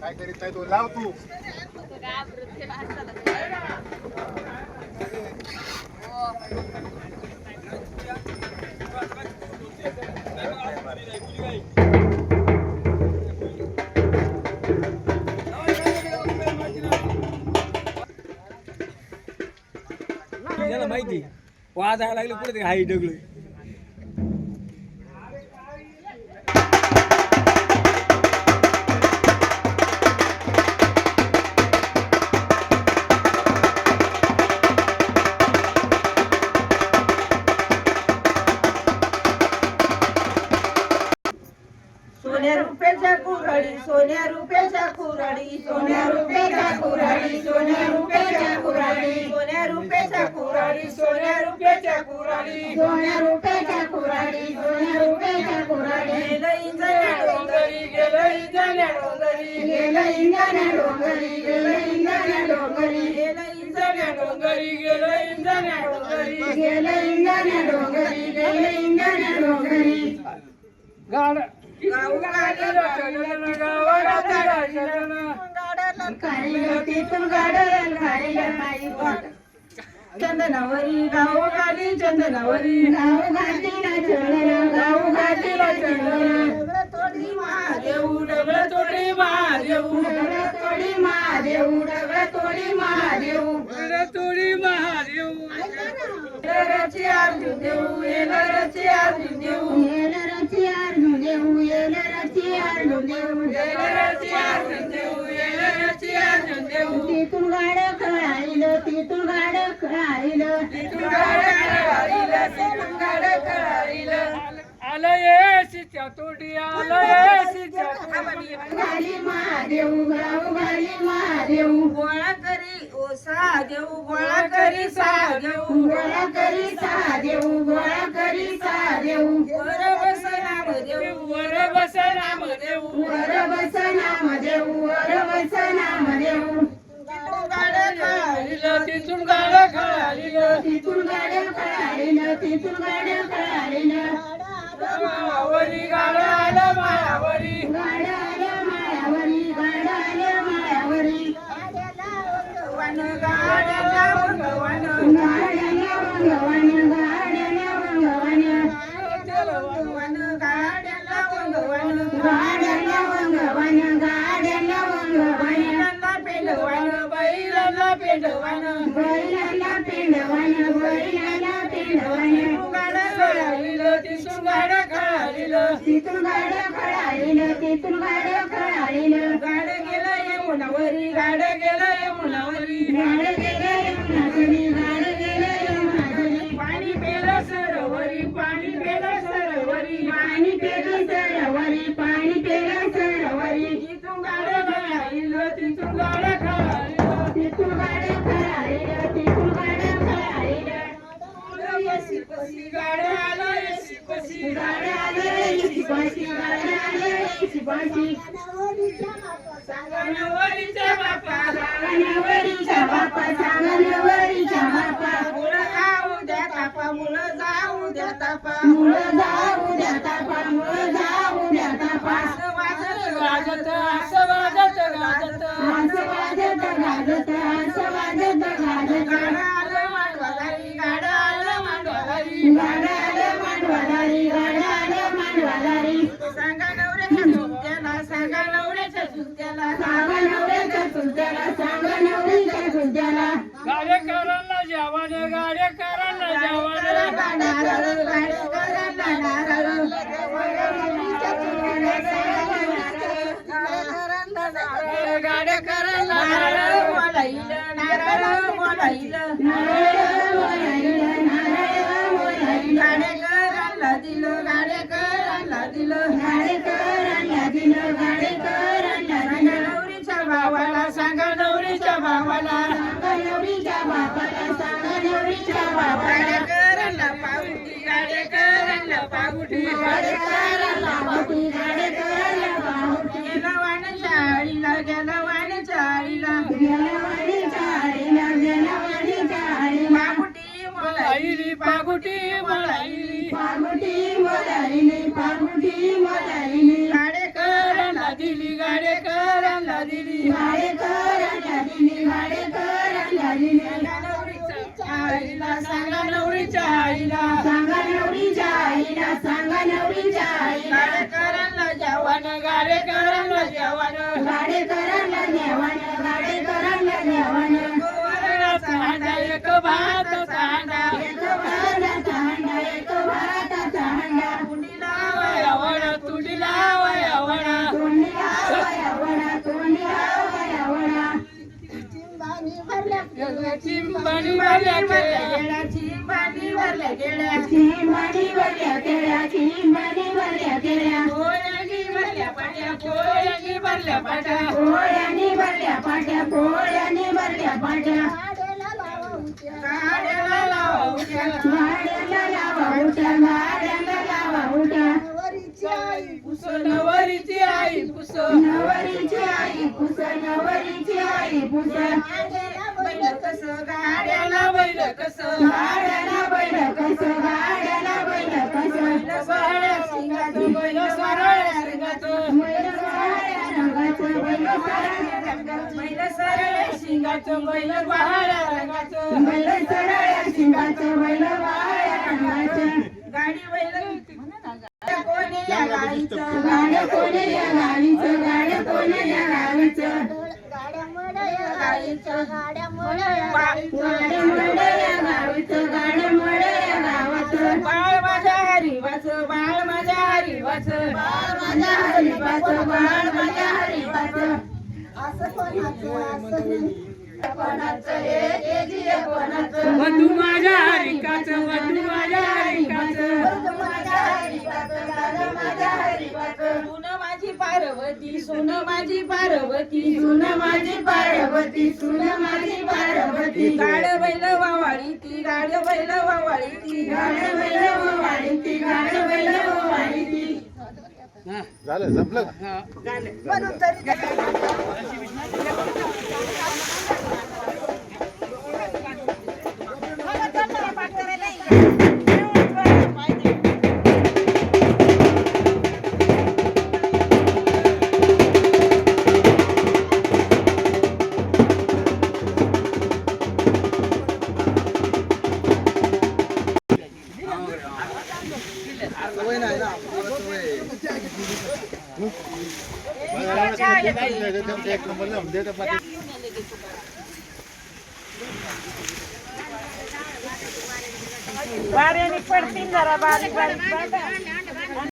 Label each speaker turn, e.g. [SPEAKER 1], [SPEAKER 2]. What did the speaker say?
[SPEAKER 1] काय करीत नाही तो लाव तू
[SPEAKER 2] माहिती वाजायला लागले पुढे ते हाई डगळ
[SPEAKER 3] सोन्या रुपयाच्या कुऱ्हाडी सोन्या रुपयाच्या कुऱ्हाडी सोन्या रुपयाच्या कुऱ्हाडी सोन्या रुपयाच्या कुऱ्हाडी सोन्या रुपयाच्या कुऱ्हाडी सोन्या रुपयाच्या कुऱ्हाडी सोन्या रुपयाच्या कुऱ्हाडी सोन्या रुपयाच्या कुऱ्हाडी गेलं इंजण्या डोंगरी गेलं इंजण्या डोंगरी गेलं इंजण्या डोंगरी गेलं इंजण्या डोंगरी गेलं इंजण्या डोंगरी गेलं इंजण्या डोंगरी गेलं इंजण्या डोंगरी गेलं इंजण्या डोंगरी
[SPEAKER 2] गाड
[SPEAKER 3] चंदनावरी गाव गाली चंदनावरी गाव घाटीला चढलं गाव घाटीला चढलं तोडी महादेव डबळ तोडी महादेव डबळ तोडी महादेव डबळ तोडी महादेव डबळ तोडी महादेव रची अर्जुन देऊ रची अर्जुन देऊ रची अर्जुन देऊ रची अर्जुन देऊ रची अर्जुन देऊ रची अर्जुन देऊ तिथून गाडं खळाळीलं तिथून गाडं खळाळीलं तिथून गाडं खळाळीलं तिथून गाडं खळाळीलं
[SPEAKER 2] आलं येशीच्या तोडी आलं येशीच्या
[SPEAKER 3] गाली महादेव गाव गाली महादेव गोळा करी ओ सादेव गोळा करी सादेव गोळा करी सादेव गोळा करी सादेव वर बस नामदेव
[SPEAKER 2] वर बस नामदेव
[SPEAKER 3] वर बस नामदेव वर बस नामदेव
[SPEAKER 2] तिथून गाडं खळाळीलं
[SPEAKER 3] तिथून गाडं खळाळीलं तिथून गाडं खळाळीलं
[SPEAKER 2] मायावरी गाडं आलं मायावरी
[SPEAKER 3] गाडं आलं मायावरी गाडं आलं मायावरी गाड्याला वंगवान गाड्याला वंगवान गाड्याला वंगवान गाड्याला वंगवान गाड्याला वंगवान गाड्याला वंगवान पेंडवान बैलाला पेंडवान बैलाला पेंडवान बैलाला पेंडवान गाडं खळाळीलं तिथून गाडं खळाळीलं तिथून गाडं खळाळीलं तिथून गाडं खळाळीलं गाडं गेलं यमुनावरी गाडं गेलं यमुनावरी गाडं गेलं यमुनावरी गाडं गेलं यमुनावरी पाणी पेलं सरोवरी पाणी पेलं सरोवरी पाणी पेलं सरोवरी पाणी पेलं सरोवरी तिथून गाडं खळाळीलं तिथून गाडं खळाळीलं तिथून गाडं खळाळीलं तिथून गाडं खळाळीलं येशीपशी गाडं आलं येशीपशी गाडं आलं येशीपशी गाडं आलं येशीपशी सांगणवरीच्या बापा सांगणवरीच्या बापा सांगणवरीच्या बापा मुलं जाऊ द्या तापा मुलं जाऊ द्या तापा मुलं जाऊ द्या तापा मुलं जाऊ द्या तापा असं वाजत गाजत असं वाजत गाजत असं वाजत गाजत असं वाजत गाजत गाडं आलं मांडवादारी गाडं आलं मांडवादारी गाडं आलं मांडवादारी गाडं आलं मांडवादारी सांगा नवऱ्याच्या चुलत्याला सांगा नवऱ्याच्या चुलत्याला सांगा नवऱ्याच्या चुलत्याला सांगा नवऱ्याच्या चुलत्याला
[SPEAKER 2] गाडेकरांना जेवण गाडेकरांना जेवण
[SPEAKER 3] नारळ गाडेकरांना नारळ गाडेकरांना नारळ बोलाइलं नारळ बोलाइलं नारळ बोलाइलं नारळ बोलाइलं गाडेकरांना दिलं गाडेकरांना दिलं गाडेकरांना दिलं गाडेकरांना दिलं नवरीच्या भावाला सांगा नवरीच्या भावाला सांगा नवरीच्या बापाला सांगा नवरीच्या बापाला गाडेकरांना पाऊटी गाडेकरांना पाऊटी गाडेकरांना पाऊटी गाडेकरांना पाऊटी गेलं वाण शाळेत
[SPEAKER 2] पारगुटी म्हणाली
[SPEAKER 3] पारगुटी मोलाईनी पारगुटी मोलाईनी
[SPEAKER 2] गाडेकरांना दिली गाडेकरांना दिली
[SPEAKER 3] गाडेकरांना दिली गाडेकरांना दिली
[SPEAKER 2] आईला सांगा नवरीच्या आईला
[SPEAKER 3] सांगा नवरीच्या आईला सांगा नवरीच्या आईला
[SPEAKER 2] गाडेकरांना जेवण गाडेकरांना जेवण
[SPEAKER 3] गाडेकरांना जेवण गाडेकरांना जेवण
[SPEAKER 2] वरणाचा हांडा एक भाताचा हांडा
[SPEAKER 3] एक भाताचा हांडा एक भाताचा हांडा
[SPEAKER 2] तुडी लावाया वडा तुडी लावाया वडा
[SPEAKER 3] तोंडी लावाया वडा तोंडी लावाया वडा
[SPEAKER 2] चिंबाणी भरल्या केळ्या
[SPEAKER 3] चिंबाणी भरल्या केळ्या चिंबाणी भरल्या केळ्या चिंबाणी भरल्या केळ्या
[SPEAKER 2] पोळ्यांनी भरल्या पाट्या पोळ्यांनी भरल्या पाट्या
[SPEAKER 3] पोळ्यांनी भरल्या पाट्या पोळ्यांनी भरल्या पाट्या
[SPEAKER 2] गाड्याला लावा उद्या
[SPEAKER 3] गाड्याला लावा उठ्या गाड्याला लावा उठ्या
[SPEAKER 2] पुस नवरीची आई पुस
[SPEAKER 3] नवरीची आई पुस नवरीची आई पुस
[SPEAKER 2] बैल कस गाड्याला बैल कस
[SPEAKER 3] गाड्याला बैल कस गाड्याला बैल कस
[SPEAKER 2] बहळ्या सिंगाचं बैल सरळ्या सिंगाचं
[SPEAKER 3] बैल साऱ्या रंगाचं बैल साऱ्या रंगाचं
[SPEAKER 2] बैल सरळ्या सिंगाचं बैल बहळ्या रंगाचं
[SPEAKER 3] बैल सरळ्या शिंगाचं बैल वाळ्या रंगाचं
[SPEAKER 2] गाडी बैल कोणी या गाडीचं
[SPEAKER 3] गाड्या कोणी या गाडीचं गाड्या कोणी या गाडीचं गाड्या मुळे या गाडीचं गाड्या मुळे या गाडीचं गाड्या मुळे या गावाचं
[SPEAKER 2] बाळ माझ्या हरिवाचं बाळ माझ्या हरिवाचं
[SPEAKER 3] बाळ माझ्या हरिपाचं बाळ माझ्या हरिपाचं असं कोणाचं एक कोणाचं
[SPEAKER 2] वधू माझ्या हरिकाचं वधू माझ्या हरिकाचं
[SPEAKER 3] माझ्या हरिपाचं गाणं माझ्या हरिपाचं
[SPEAKER 2] सुन माझी पार्वती सुन माझी पार्वती
[SPEAKER 3] सुन माझी पार्वती सुन माझी पार्वती
[SPEAKER 2] गाड बैल वावाळी ती गाड बैल वावाळी ती
[SPEAKER 3] गाड बैल वाळी ती गाड बैल वाळी ती
[SPEAKER 1] झालं संपलं का? एक नंबर लावून दे तर
[SPEAKER 2] बारीक पडतील जरा बारीक बारीक